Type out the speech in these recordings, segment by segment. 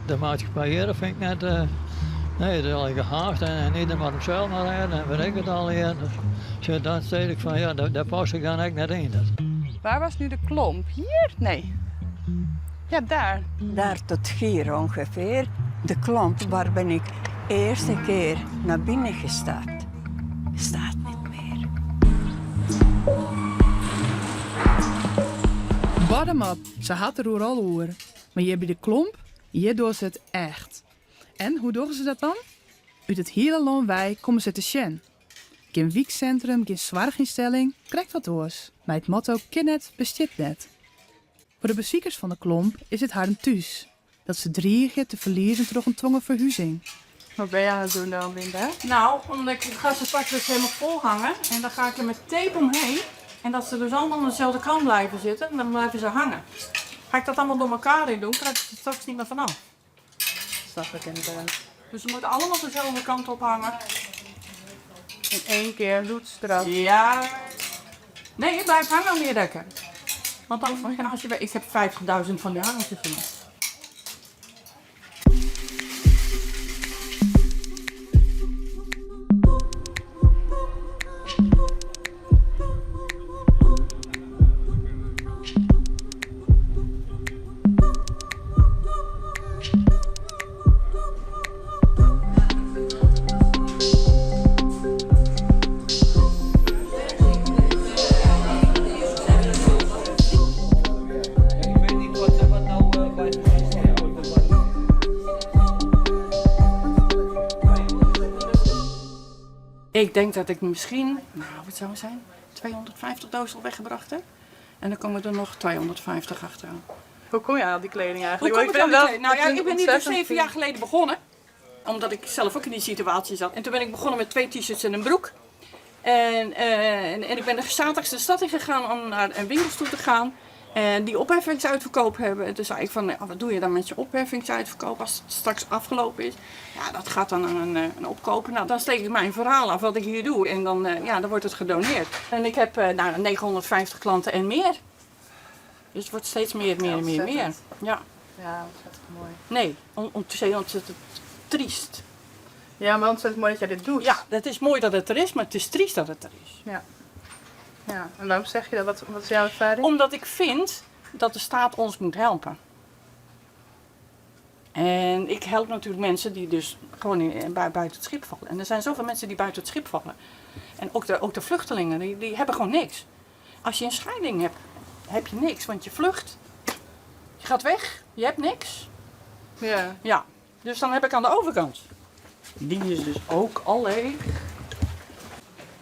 De maatschappij hier vind ik net, nee, dat is al gehaast en ieder moet hem zelf maar rijden en weet ik het al hier. Dus dan zeg ik van ja, daar pas ik dan echt net in. Waar was nu de klomp? Hier? Nee. Ja, daar. Daar tot hier ongeveer. De klomp waar ben ik de eerste keer naar binnen gestapt. Staat niet meer. Badem op, ze had er al oer. Maar hier bij de klomp, hier doen ze het echt. En hoe doen ze dat dan? Uit het hele Loonwijk komen ze te sjen. Geen wiekcentrum, geen zorginstelling, krijgt wat doors. Met het motto kinnet bestipt net. Voor de beziekers van de klomp is het haar een thuis. Dat ze dreigen te verliezen door een dwongen verhuizing. Wat ben je aan het doen dan, Linda? Nou, omdat ik het gassenpak dus helemaal vol hangen en dan ga ik er met tape omheen. En dat ze dus allemaal aan dezelfde kant blijven zitten en dan blijven ze hangen. Ga ik dat allemaal door elkaar in doen, krijg ik er straks niet meer vanaf. Snap ik inderdaad. Dus ze moeten allemaal dezelfde kant op hangen. In één keer doet eraf. Ja. Nee, je blijft hangen neerdekken. Want dan, als je, ik heb 50.000 van die hangertjes van. Ik denk dat ik misschien, nou wat zou het zijn, 250 al weggebracht heb. En dan komen er nog 250 achteraan. Hoe kom je aan die kleding Hoe eigenlijk? kom Want ik aan die kleding? Nou dat ja, een ik ben hier dus ontzettend 7 jaar geleden begonnen. Omdat ik zelf ook in die situatie zat. En toen ben ik begonnen met 2 t-shirts en een broek. En ik ben de zaterdags de stad in gegaan om naar een winkels toe te gaan. En die opheffingsuitverkoop hebben. En toen zei ik van, nou, wat doe je dan met je opheffingsuitverkoop als het straks afgelopen is? Ja, dat gaat dan aan een opkoper. Nou, dan steek ik mijn verhaal af wat ik hier doe. En dan, dan wordt het gedoneerd. En ik heb 950 klanten en meer. Dus het wordt steeds meer. Ja. Ja, ontzettend mooi. Nee, ontzettend triest. Ja, maar ontzettend mooi dat jij dit doet. Ja, het is mooi dat het er is, maar het is triest dat het er is. Ja. Ja, en waarom zeg je dat? Wat is jouw ervaring? Omdat ik vind dat de staat ons moet helpen. En ik help natuurlijk mensen die dus gewoon buiten het schip vallen. En er zijn zoveel mensen die buiten het schip vallen. En ook de vluchtelingen, die hebben gewoon niks. Als je een scheiding hebt, heb je niks, want je vlucht. Je gaat weg, je hebt niks. Ja. Ja, dus dan heb ik aan de overkant. Die is dus ook al leeg.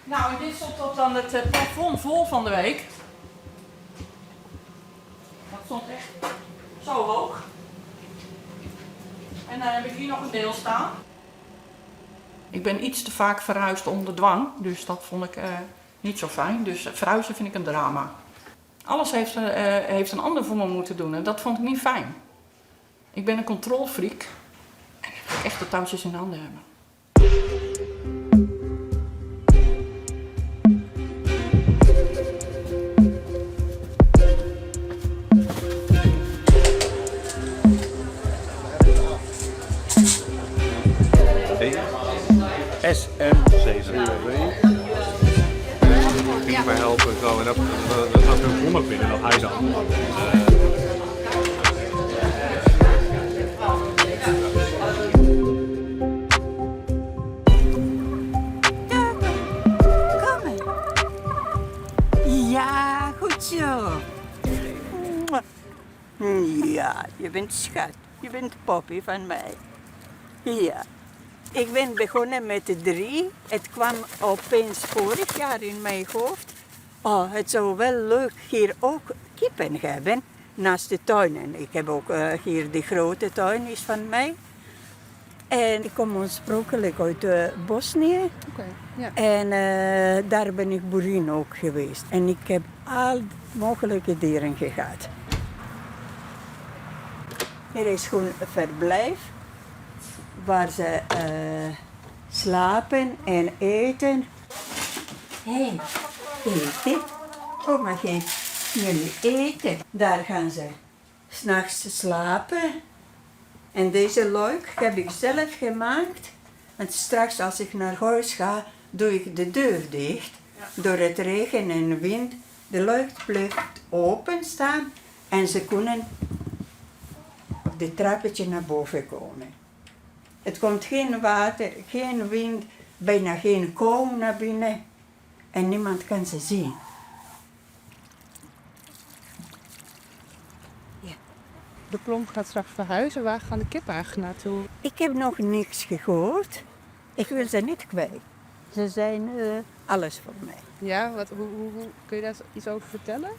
Nou, en dit stond tot dan het plafond vol van de week. Dat stond echt zo hoog. En dan heb ik hier nog een deel staan. Ik ben iets te vaak verhuisd onder dwang, dus dat vond ik niet zo fijn. Dus verhuizen vind ik een drama. Alles heeft een ander voor me moeten doen en dat vond ik niet fijn. Ik ben een controlfreak en ik wil echt de touwtjes in de handen hebben. SM7W. Ging mij helpen zo en dat zat hun grond binnen, dat hij dan. Kom maar. Ja, goed zo. Ja, je bent schat. Je bent poppy van mij. Ja. Ik ben begonnen met de 3. Het kwam opeens vorig jaar in mijn hoofd. Oh, het zou wel leuk hier ook kippen hebben naast de tuinen. Ik heb ook hier de grote tuin is van mij. En ik kom oorspronkelijk uit Bosnië. Oké, ja. En daar ben ik boerin ook geweest. En ik heb al mogelijke dieren gehad. Hier is gewoon een verblijf waar ze slapen en eten. Hé, eten? Oh, maar geef jullie eten. Daar gaan ze 's nachts slapen. En deze luik heb ik zelf gemaakt. En straks als ik naar huis ga, doe ik de deur dicht. Door het regen en wind. De luik blijft open staan en ze kunnen de trappetje naar boven komen. Het komt geen water, geen wind, bijna geen kou naar binnen en niemand kan ze zien. De klomp gaat straks verhuizen. Waar gaan de kippen eigenlijk naartoe? Ik heb nog niks gehoord. Ik wil ze niet kwijt. Ze zijn alles voor mij. Ja, hoe kun je daar iets over vertellen?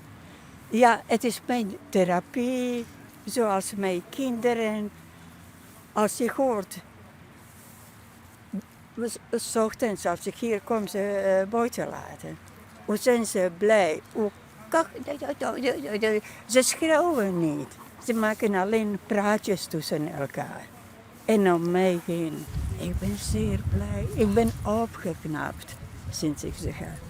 Ja, het is mijn therapie, zoals mijn kinderen. Als je hoort, 's ochtends als ik hier kom, ze buiten laten. Hoe zijn ze blij? Ze schreeuwen niet. Ze maken alleen praatjes tussen elkaar. En om mij heen. Ik ben zeer blij. Ik ben opgeknapt sinds ik ze heb.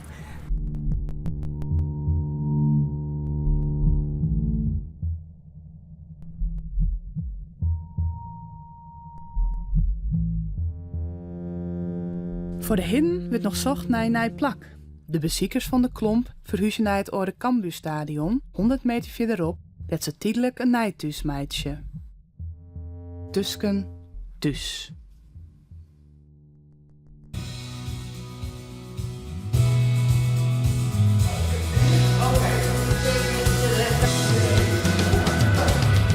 Voor de hin wordt nog zocht naar een plak. De beziekers van de klomp verhuizen naar het oude Cambuurstadion, 100 meter verderop, dat ze tijdelijk een nijthuismeidje. Tusken dus.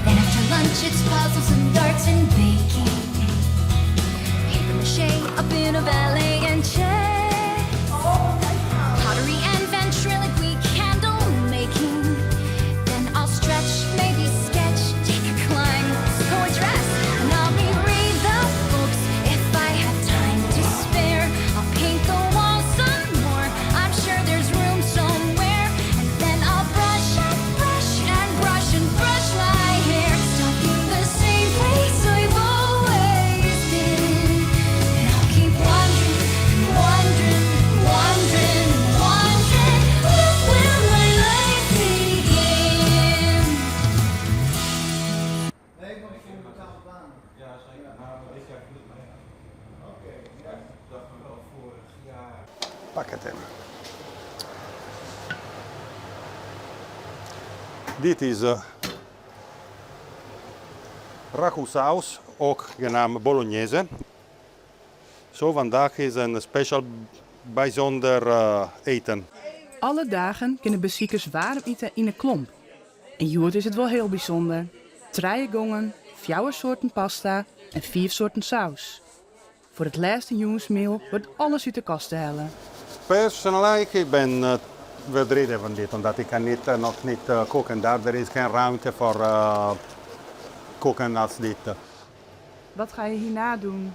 Then after lunch it's puzzles and darts and baking. Paper mache up in a ballet and chess. Pottery and ventriloquy candle making. Then I'll stretch, maybe sketch, take a climb, sew a dress. And I'll reread the books if I have time to spare. I'll paint the walls some more, I'm sure there's room somewhere. And then I'll brush and brush and brush and brush my hair. Stuck in the same place I've always been. And I'll keep wandering, wandering, wandering, wandering. When will my life begin? Pak het in. Dit is ragoutsaus, ook genaamd bolognese. Zo vandaag is een speciaal bijzonder eten. Alle dagen kunnen beziekers warm eten in een klomp. En Joert is het wel heel bijzonder. 3 gongen, 4 soorten pasta en 4 soorten saus. Voor het laatste jongensmeel wordt alles uit de kast te halen. Persoonlijk ik ben verdrietig van dit, omdat ik kan nog niet koken. Er is geen ruimte voor koken als dit. Wat ga je hierna doen?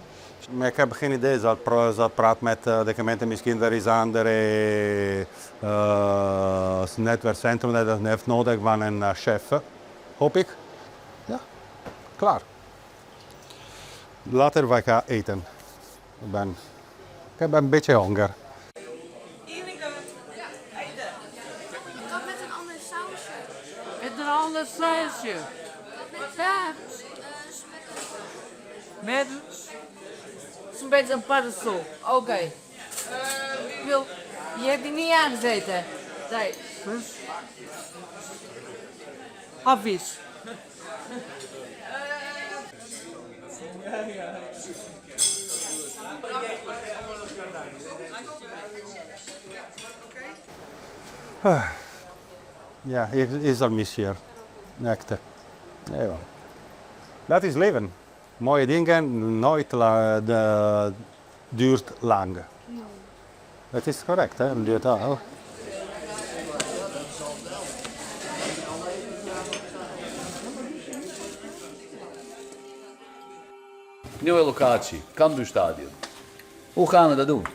Maar ik heb geen idee. Zal praten met de gemeente. Misschien er is andere netwerkcentrum dat heeft nodig van een chef. Hoop ik. Ja, klaar. Later wij gaan eten. Ik heb een beetje honger. Wat met een ander sausje? Met een ander sausje. Ja. Met zo'n beetje een paddenstoel. Oké. Je hebt die niet aangezeten. Nee. Afvis. Ja, is al mis hier. Echt. Ja. Dat is leven. Mooie dingen nooit duurt lang. Dat is correct, hè? Het duurt al. Nieuwe locatie, Cambuurstadion. Hoe gaan we dat doen?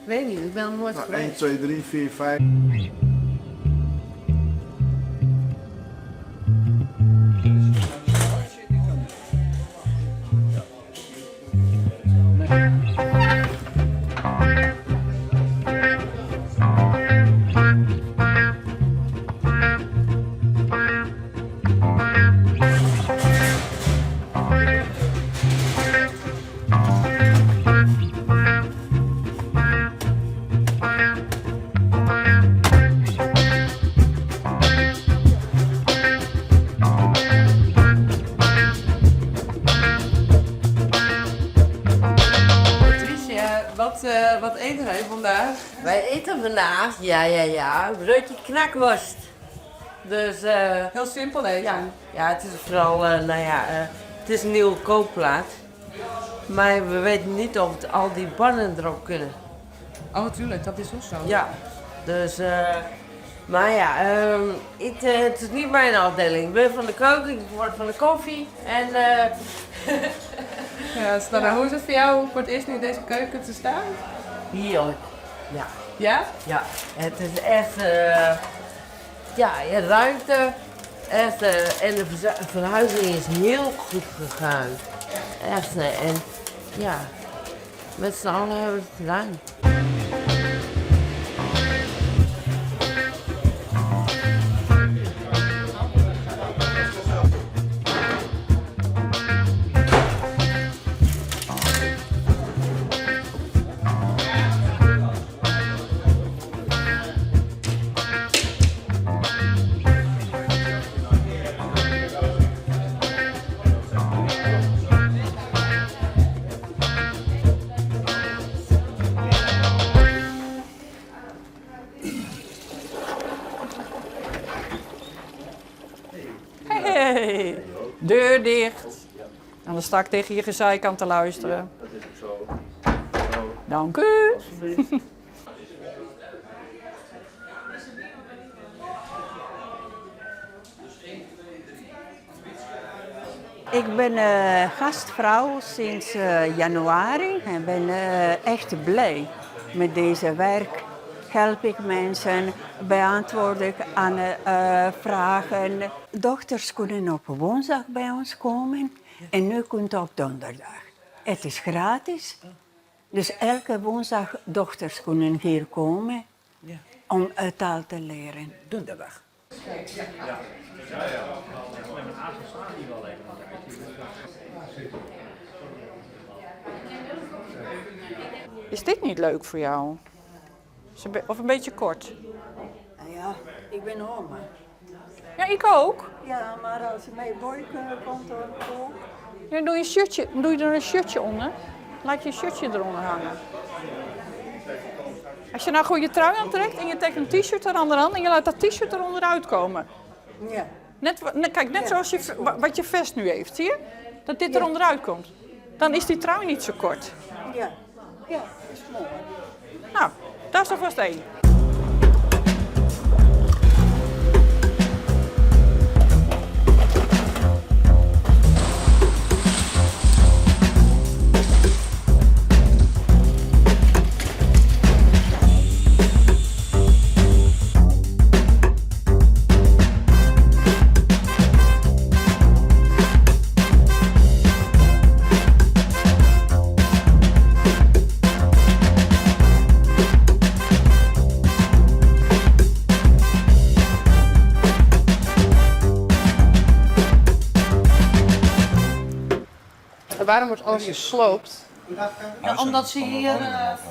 Weet niet, ik ben er nooit geweest. 1, 2, 3, 4, 5. wat eten wij vandaag? Wij eten vandaag, ja, broodje knakworst. Dus, Heel simpel eten. ja, het is vooral, het is een nieuwe koopplaat. Maar we weten niet of het al die pannen erop kunnen. Oh, tuurlijk, dat is ook zo. Ja, dus, maar ja, het is niet mijn afdeling. Ik ben van de keuken, ik word van de koffie en... Ja, Sanne, hoe is het voor jou voor het eerst nu in deze keuken te staan? Heerlijk. Ja. Ja? Ja, het is echt, je ruimte, echt, en de verhuizing is heel goed gegaan. Echt, en ja, met z'n allen hebben we het gedaan. Hey, deur dicht. En dan sta ik tegen je gezeik aan te luisteren. Dank u. Ik ben gastvrouw sinds januari en ben echt blij met deze werk. Help ik mensen, beantwoord ik aan vragen. Dochters kunnen op woensdag bij ons komen en nu kunt op donderdag. Het is gratis, dus elke woensdag dochters kunnen hier komen om taal te leren. Donderdag. Is dit niet leuk voor jou? Of een beetje kort? Ja, ik ben oma. Ja, ik ook. Ja, maar als mijn boy komt ook. Ja, doe je er een shirtje onder? Laat je shirtje eronder hangen. Als je nou gewoon je trui aantrekt en je trekt een t-shirt eronder aan en je laat dat t-shirt eronder uitkomen. Ja. Net zoals wat je vest nu heeft, zie je? Dat dit eronder uitkomt. Dan is die trui niet zo kort. Ja, ja, is mooi. Nou, daar is er vast één. Waarom wordt alles gesloopt? Ja, omdat ze hier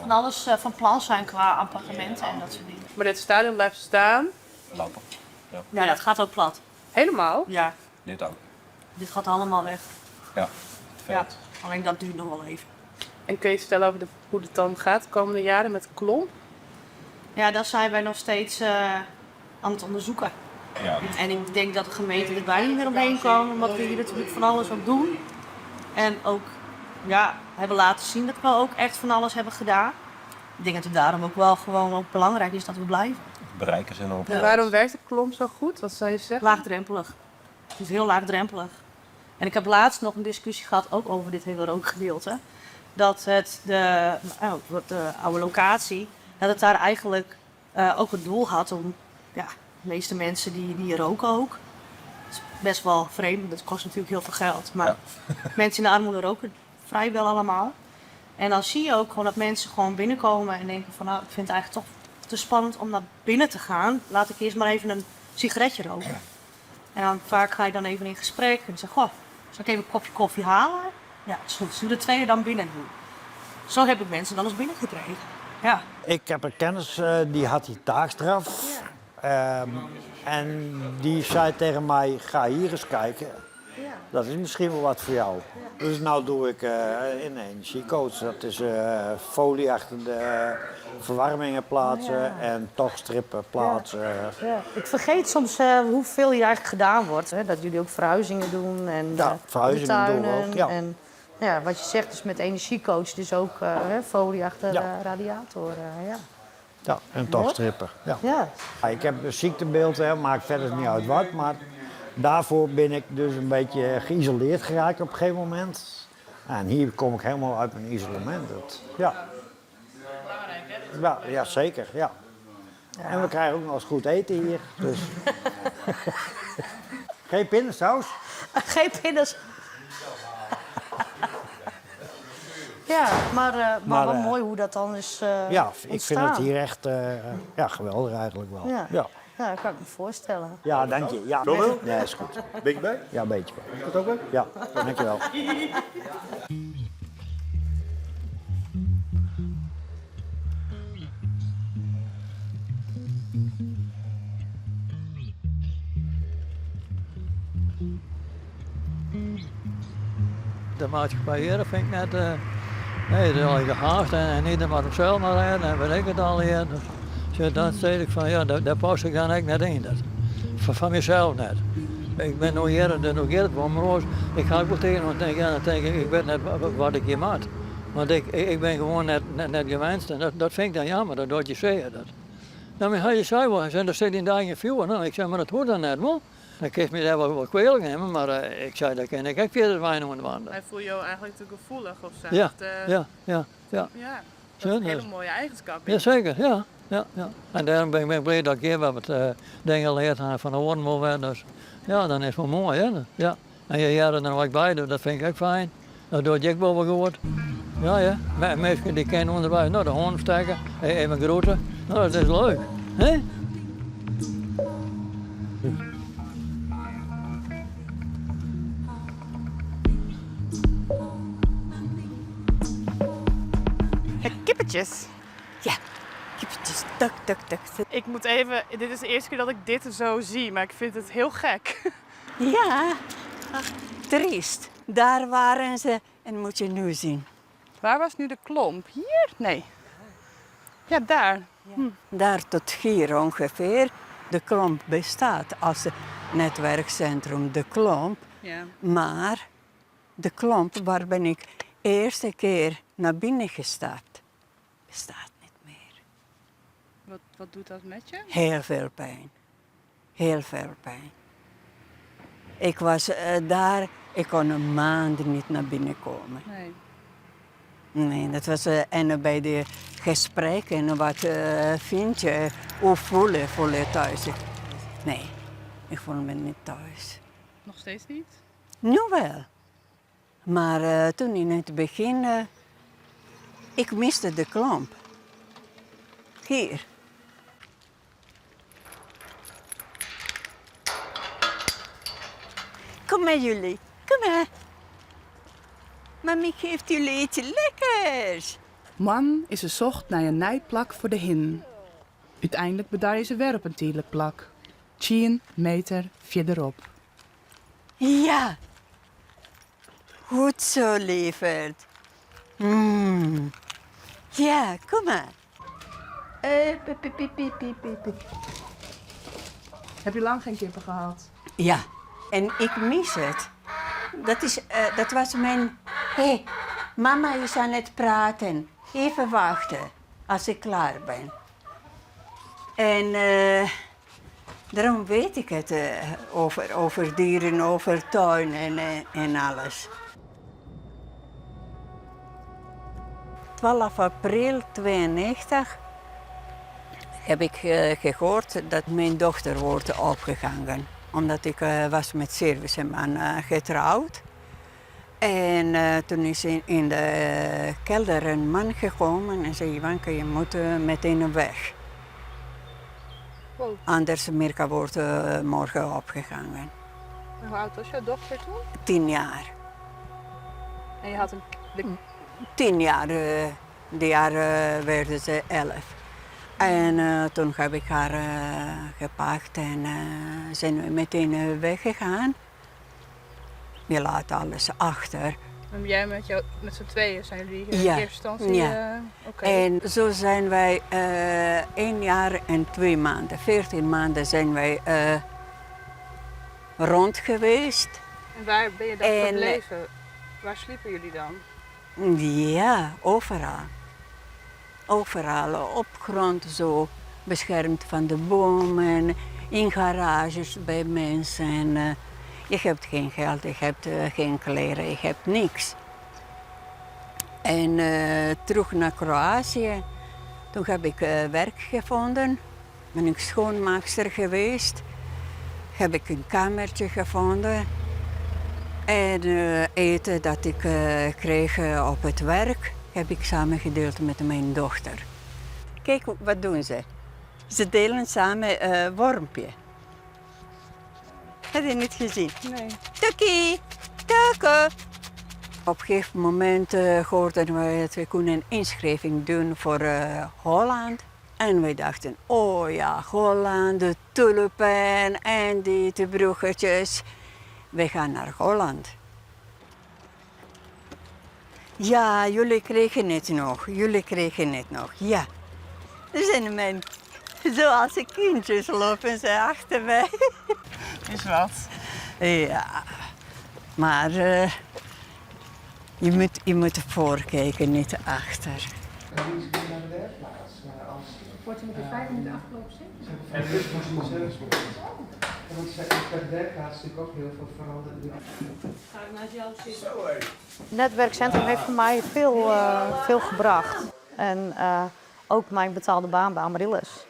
van alles van plan zijn qua appartementen en dat soort dingen. Maar dit stadion blijft staan? Lopen. Ja. Ja, dat gaat ook plat. Helemaal? Ja, Dit ook. dit gaat allemaal weg. Ja. Ja, alleen dat duurt nog wel even. En kun je vertellen over hoe het dan gaat de komende jaren met de klomp? Ja, dat zijn wij nog steeds aan het onderzoeken. Ja. En ik denk dat de gemeente er bijna niet meer omheen komen, omdat we hier natuurlijk van alles op doen. En ook hebben laten zien dat we ook echt van alles hebben gedaan. Ik denk dat het daarom ook wel gewoon ook belangrijk is dat we blijven. Bereiken ze nog. En waarom werkt de klomp zo goed? Wat zou je zeggen? Laagdrempelig. Het is heel laagdrempelig. En ik heb laatst nog een discussie gehad, ook over dit hele rookgedeelte. Dat de oude locatie, dat het daar eigenlijk ook het doel had om, de meeste mensen die roken ook. Het is best wel vreemd, want het kost natuurlijk heel veel geld. Maar mensen in de armoede roken vrijwel allemaal. En dan zie je ook gewoon dat mensen gewoon binnenkomen en denken van, nou, ik vind het eigenlijk toch te spannend om naar binnen te gaan. Laat ik eerst maar even een sigaretje roken. En dan vaak ga je dan even in gesprek en zeg, goh, zal ik even een kopje koffie halen? Ja, het is goed. Zullen de tweede dan binnen doen? Zo heb ik mensen dan eens binnengekregen. Ja. Ik heb een kennis die had die taakstraf. En die zei tegen mij, ga hier eens kijken. dat is misschien wel wat voor jou. Dus nu doe ik in energiecoach. Dat is folie achter de verwarmingen plaatsen en toch strippen plaatsen. Ja. Ik vergeet soms hoeveel hier eigenlijk gedaan wordt. Hè? Dat jullie ook verhuizingen doen en verhuizingen doen we ook. Ja. En ja, wat je zegt is met energiecoach, dus ook folie achter de radiator. Ja, en toch strippen. Ja. Ja, ik heb een ziektebeeld, maakt verder niet uit wat, maar daarvoor ben ik dus een beetje geïsoleerd geraakt op een gegeven moment. En hier kom ik helemaal uit mijn isolement. Ja. Ja, zeker. Ja. En we krijgen ook nog eens goed eten hier. Dus. Geen pindasaus? Geen pindas. Ja, maar wel mooi hoe dat dan is ja, ik ontstaan. vind het hier echt geweldig eigenlijk wel. Ja. Dat kan ik me voorstellen. Ja, dank je. Ja, Zoveel? ja, is goed. Beetje bij? Ja, een beetje. Is dat ook bij? Ja, dank je wel. De maatschappij hier vind ik net, nee, dat is al gehaast en ieder maar hemzelf maar rijden en weet ik het al hier. Dus dan zei ik van ja, daar pas ik dan echt net in. Van mezelf net. Ik ben nog hier van Roos. Ik ga ook wel tegen en dan denk ik weet net wat ik hier maak. Want ik ben gewoon net gewenst en dat vind ik dan jammer, dat doet je zeggen dat. Nou, maar je zei wel, er zit in dagen vuur. Nou, ik zei, maar dat hoort dan net wel. Dan kreeg me daar wel kwelig nemen, maar ik zei, dat ken ik ook verder weinig aan de wanden. Hij voelt jou eigenlijk te gevoelig of zo. Ja, ja. Ja, dat is een hele mooie eigenschap. Ja, zeker, ja. En daarom ben ik blij dat ik hier wat dingen geleerd heb van de woorden. Dus ja, dan is het wel mooi, hè. Ja. En je jaren er ook bij doet, dat vind ik ook fijn. Dat doe ik wel goed. Ja. Mensen die kennen onderbij, nou, de hoorn steken, even groter. Nou, dat is leuk, hè? Kippetjes. Ja, kippetjes, tuk. Ik moet even, dit is de eerste keer dat ik dit zo zie, maar ik vind het heel gek. Ja, ach, triest. Daar waren ze en moet je nu zien. Waar was nu de klomp? Hier? Nee. Ja, daar. Daar tot hier ongeveer. De klomp bestaat als netwerkcentrum De Klomp. Ja. Maar de klomp waar ben ik de eerste keer naar binnen gestapt, bestaat niet meer. Wat doet dat met je? Heel veel pijn. Heel veel pijn. Ik was daar, ik kon een maand niet naar binnen komen. Nee, dat was en bij de gesprekken, wat vind je, hoe voel je thuis? Nee, ik voel me niet thuis. Nog steeds niet? Nu wel. Maar toen in het begin, ik miste de klomp. Hier. Kom maar jullie, kom maar. Mami geeft jullie iets lekkers. Man is ze zocht naar een nijplak voor de hin. Uiteindelijk bedaar je ze weer op een tijdelijk plak. 10 meter verderop. Ja. Goed zo, lieverd. Ja, kom maar. Heb je lang geen kippen gehad? Ja, en ik mis het. Dat was mijn... Hé, mama is aan het praten. Even wachten, als ik klaar ben. En daarom weet ik het over dieren, over tuin en alles. 12 april 1992 heb ik gehoord dat mijn dochter wordt opgehangen. Omdat ik was met serviceman getrouwd. En toen is in de kelder een man gekomen en zei: Ivanka, je moet meteen weg. Wow. Anders Mirka wordt morgen opgehangen. En hoe oud was jouw dochter toen? 10 jaar. En je had een... 10 jaar, die jaar werden ze 11. En toen heb ik haar gepakt en zijn we meteen weggegaan. Je laat alles achter. En jij met z'n tweeën zijn jullie in Ja, eerste instantie? ja. Oké. En zo zijn wij 1 jaar en 2 maanden, 14 maanden zijn wij rond geweest. En waar ben je dan En- gebleven? Waar sliepen jullie dan? Ja, overal. Overal, op grond zo, beschermd van de bomen, in garages bij mensen. Je hebt geen geld, je hebt geen kleren, je hebt niks. En terug naar Kroatië, toen heb ik werk gevonden. Ben ik schoonmaakster geweest. Heb ik een kamertje gevonden. En eten dat ik kreeg op het werk, heb ik samen gedeeld met mijn dochter. Kijk, wat doen ze? Ze delen samen wormpje. Heb je niet gezien? Nee. Tukkie, tukken. Op een gegeven moment hoorden we dat we kunnen een inschrijving doen voor Holland. En we dachten, oh ja, Holland, de tulpen en die bruggetjes. We gaan naar Holland. Ja, jullie kregen het nog. Jullie kregen het nog, ja. Er zijn mijn, zoals de kindjes lopen ze achter mij. Is wat. Ja, maar je moet voorkijken, niet achter. Wordt er met de 5 minuten afgelopen zijn? En dus moest je zelf doen. Want per de werkplaats is natuurlijk ook heel veel veranderd. Ga ik naast jou zitten? Netwerkcentrum heeft voor mij veel gebracht. En ook mijn betaalde baan bij Amaryllis.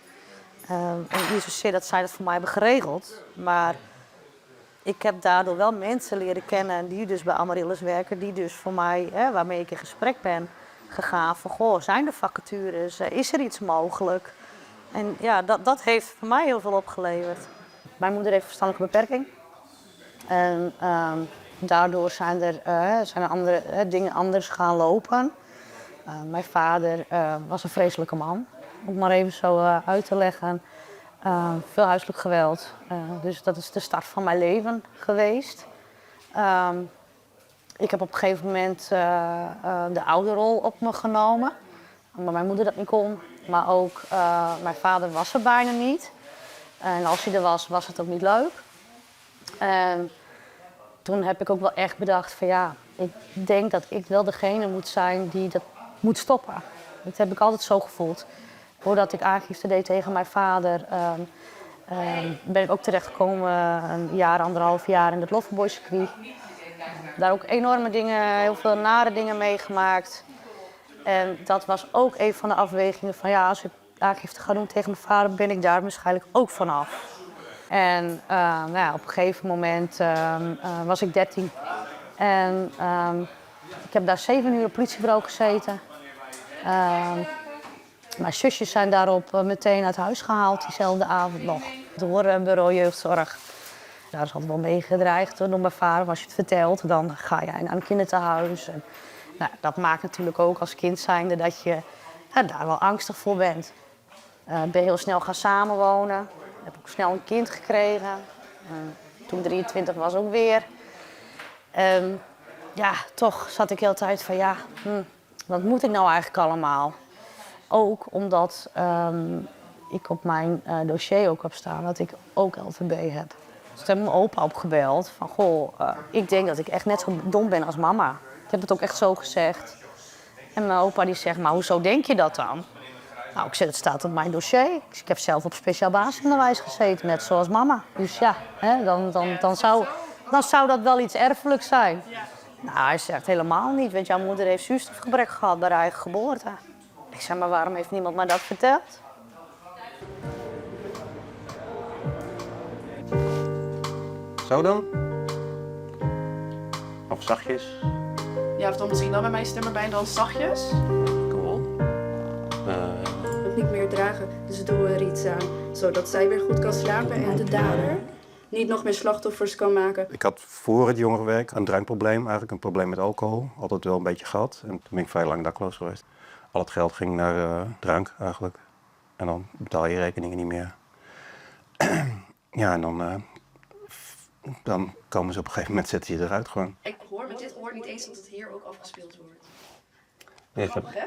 Niet zozeer dat zij dat voor mij hebben geregeld, maar ik heb daardoor wel mensen leren kennen die dus bij Amaryllis werken, die dus voor mij, waarmee ik in gesprek ben gegaan van, goh, zijn er vacatures, is er iets mogelijk? En ja, dat heeft voor mij heel veel opgeleverd. Mijn moeder heeft verstandelijke beperking. En daardoor zijn er andere dingen anders gaan lopen. Mijn vader was een vreselijke man, om het maar even zo uit te leggen. Veel huiselijk geweld. Dus dat is de start van mijn leven geweest. Ik heb op een gegeven moment de ouderrol op me genomen. Omdat mijn moeder dat niet kon. Maar ook mijn vader was er bijna niet. En als hij er was, was het ook niet leuk. En toen heb ik ook wel echt bedacht van ja, ik denk dat ik wel degene moet zijn die dat moet stoppen. Dat heb ik altijd zo gevoeld. Voordat ik aangifte deed tegen mijn vader, ben ik ook terechtgekomen een jaar, 1,5 jaar in het Loverboy-circuit. Daar ook enorme dingen, heel veel nare dingen meegemaakt. En dat was ook een van de afwegingen van ja, als ik aangifte ga doen tegen mijn vader, ben ik daar waarschijnlijk ook vanaf. En op een gegeven moment was ik 13. En ik heb daar 7 uur op politiebureau gezeten. Mijn zusjes zijn daarop meteen uit huis gehaald, diezelfde avond nog. Door een bureau jeugdzorg. Daar is altijd wel mee gedreigd door mijn vader. Als je het vertelt, dan ga jij naar een kinderthuis. En, dat maakt natuurlijk ook als kind zijnde dat je daar wel angstig voor bent. Ben heel snel gaan samenwonen. Heb ook snel een kind gekregen. Toen 23 was ook weer. Toch zat ik de hele tijd van wat moet ik nou eigenlijk allemaal? Ook omdat ik op mijn dossier ook heb staan dat ik ook LVB heb. Dus ik heb mijn opa opgebeld van ik denk dat ik echt net zo dom ben als mama. Ik heb het ook echt zo gezegd. En mijn opa die zegt, maar hoezo denk je dat dan? Nou, ik zeg, het staat op mijn dossier. Ik heb zelf op speciaal basisonderwijs gezeten, net zoals mama. Dus ja, dan zou dat wel iets erfelijks zijn. Nou, hij zegt helemaal niet, want jouw moeder heeft zuurstofgebrek gehad bij haar eigen geboorte. Ik zeg, maar waarom heeft niemand mij dat verteld? Zo dan? Of zachtjes? Ja, of dan misschien wel bij mijn stem erbij en dan zachtjes. Cool. Niet meer dragen, dus doen we er iets aan. Zodat zij weer goed kan slapen en de dader niet nog meer slachtoffers kan maken. Ik had voor het jongerenwerk een drankprobleem, eigenlijk een probleem met alcohol. Altijd wel een beetje gehad. En toen ben ik vrij lang dakloos geweest. Al het geld ging naar drank eigenlijk. En dan betaal je rekeningen niet meer. Ja, en dan dan komen ze op een gegeven moment, zetten ze je eruit gewoon. Ik hoor met dit oor niet eens dat het hier ook afgespeeld wordt. Nee, Grappig, hè?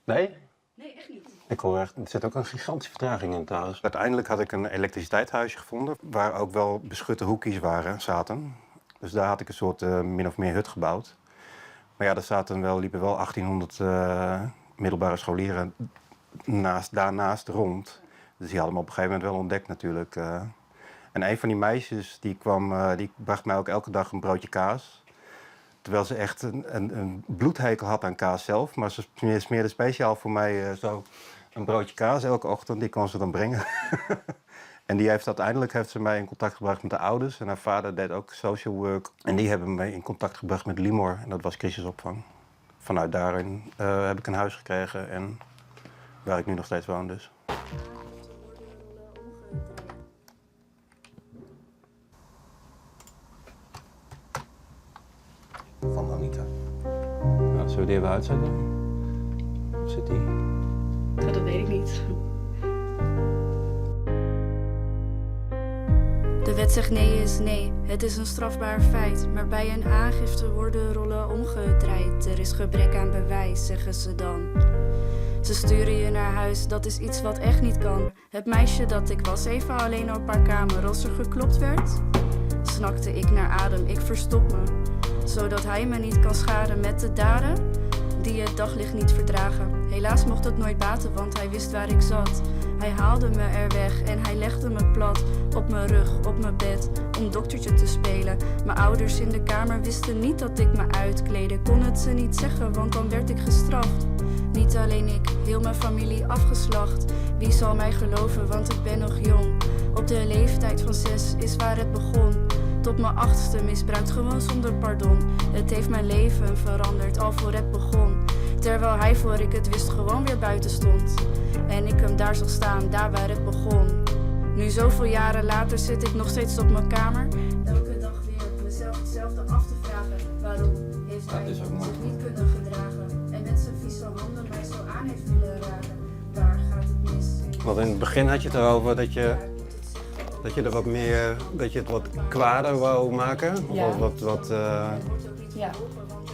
Nee? Nee, echt niet. Ik hoor echt, er zit ook een gigantische vertraging in trouwens. Uiteindelijk had ik een elektriciteitshuisje gevonden, waar ook wel beschutte hoekjes zaten. Dus daar had ik een soort min of meer hut gebouwd. Maar ja, liepen wel 1800 middelbare scholieren daarnaast rond. Dus die hadden me op een gegeven moment wel ontdekt natuurlijk. En een van die meisjes die bracht mij ook elke dag een broodje kaas. Terwijl ze echt een bloedhekel had aan kaas zelf. Maar ze smeerde speciaal voor mij zo een broodje kaas elke ochtend. Die kon ze dan brengen. En uiteindelijk heeft ze mij in contact gebracht met de ouders. En haar vader deed ook social work. En die hebben mij in contact gebracht met Limor. En dat was crisisopvang. Vanuit daarin heb ik een huis gekregen. En waar ik nu nog steeds woon dus. Van Anita. Nou, zullen we die even uitzetten? Of zit die? Ja, dat weet ik niet. De wet zegt nee is nee. Het is een strafbaar feit. Maar bij een aangifte worden rollen omgedraaid. Er is gebrek aan bewijs, zeggen ze dan. Ze sturen je naar huis, dat is iets wat echt niet kan. Het meisje dat ik was, even alleen op haar kamer. Als er geklopt werd, snakte ik naar adem. Ik verstop me, zodat hij me niet kan schaden met de daden die het daglicht niet verdragen. Helaas mocht het nooit baten, want hij wist waar ik zat. Hij haalde me er weg en hij legde me plat. Op mijn rug, op mijn bed, om doktertje te spelen. Mijn ouders in de kamer wisten niet dat ik me uitkleedde. Kon het ze niet zeggen, want dan werd ik gestraft. Niet alleen ik, heel mijn familie afgeslacht. Wie zal mij geloven, want ik ben nog jong. Op de leeftijd van 6 is waar het begon. Tot mijn 8e misbruikt, gewoon zonder pardon. Het heeft mijn leven veranderd, al voor het begon. Terwijl hij, voor ik het wist, gewoon weer buiten stond. En ik hem daar zag staan, daar waar het begon. Nu zoveel jaren later zit ik nog steeds op mijn kamer. Elke dag weer mezelf hetzelfde af te vragen. Waarom heeft hij zich niet kunnen gedragen? En met zijn vieze handen mij zo aan heeft willen raken. Waar gaat het mis? Want in het begin had je het erover dat je er wat meer, dat je het wat kwader wou maken. Ja. Ja.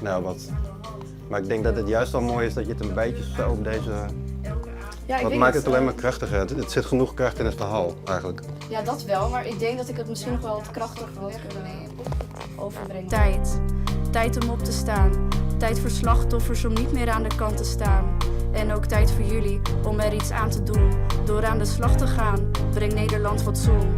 Nou, wat. Maar ik denk dat het juist wel mooi is dat je het een beetje zo op deze. Ja, wat maakt het alleen maar krachtiger? Het zit genoeg kracht in het verhaal eigenlijk. Ja, dat wel, maar ik denk dat ik het misschien nog wel wat krachtiger wil kunnen overbrengen. Tijd om op te staan. Tijd voor slachtoffers om niet meer aan de kant te staan. En ook tijd voor jullie om er iets aan te doen. Door aan de slag te gaan, breng Nederland fatsoen.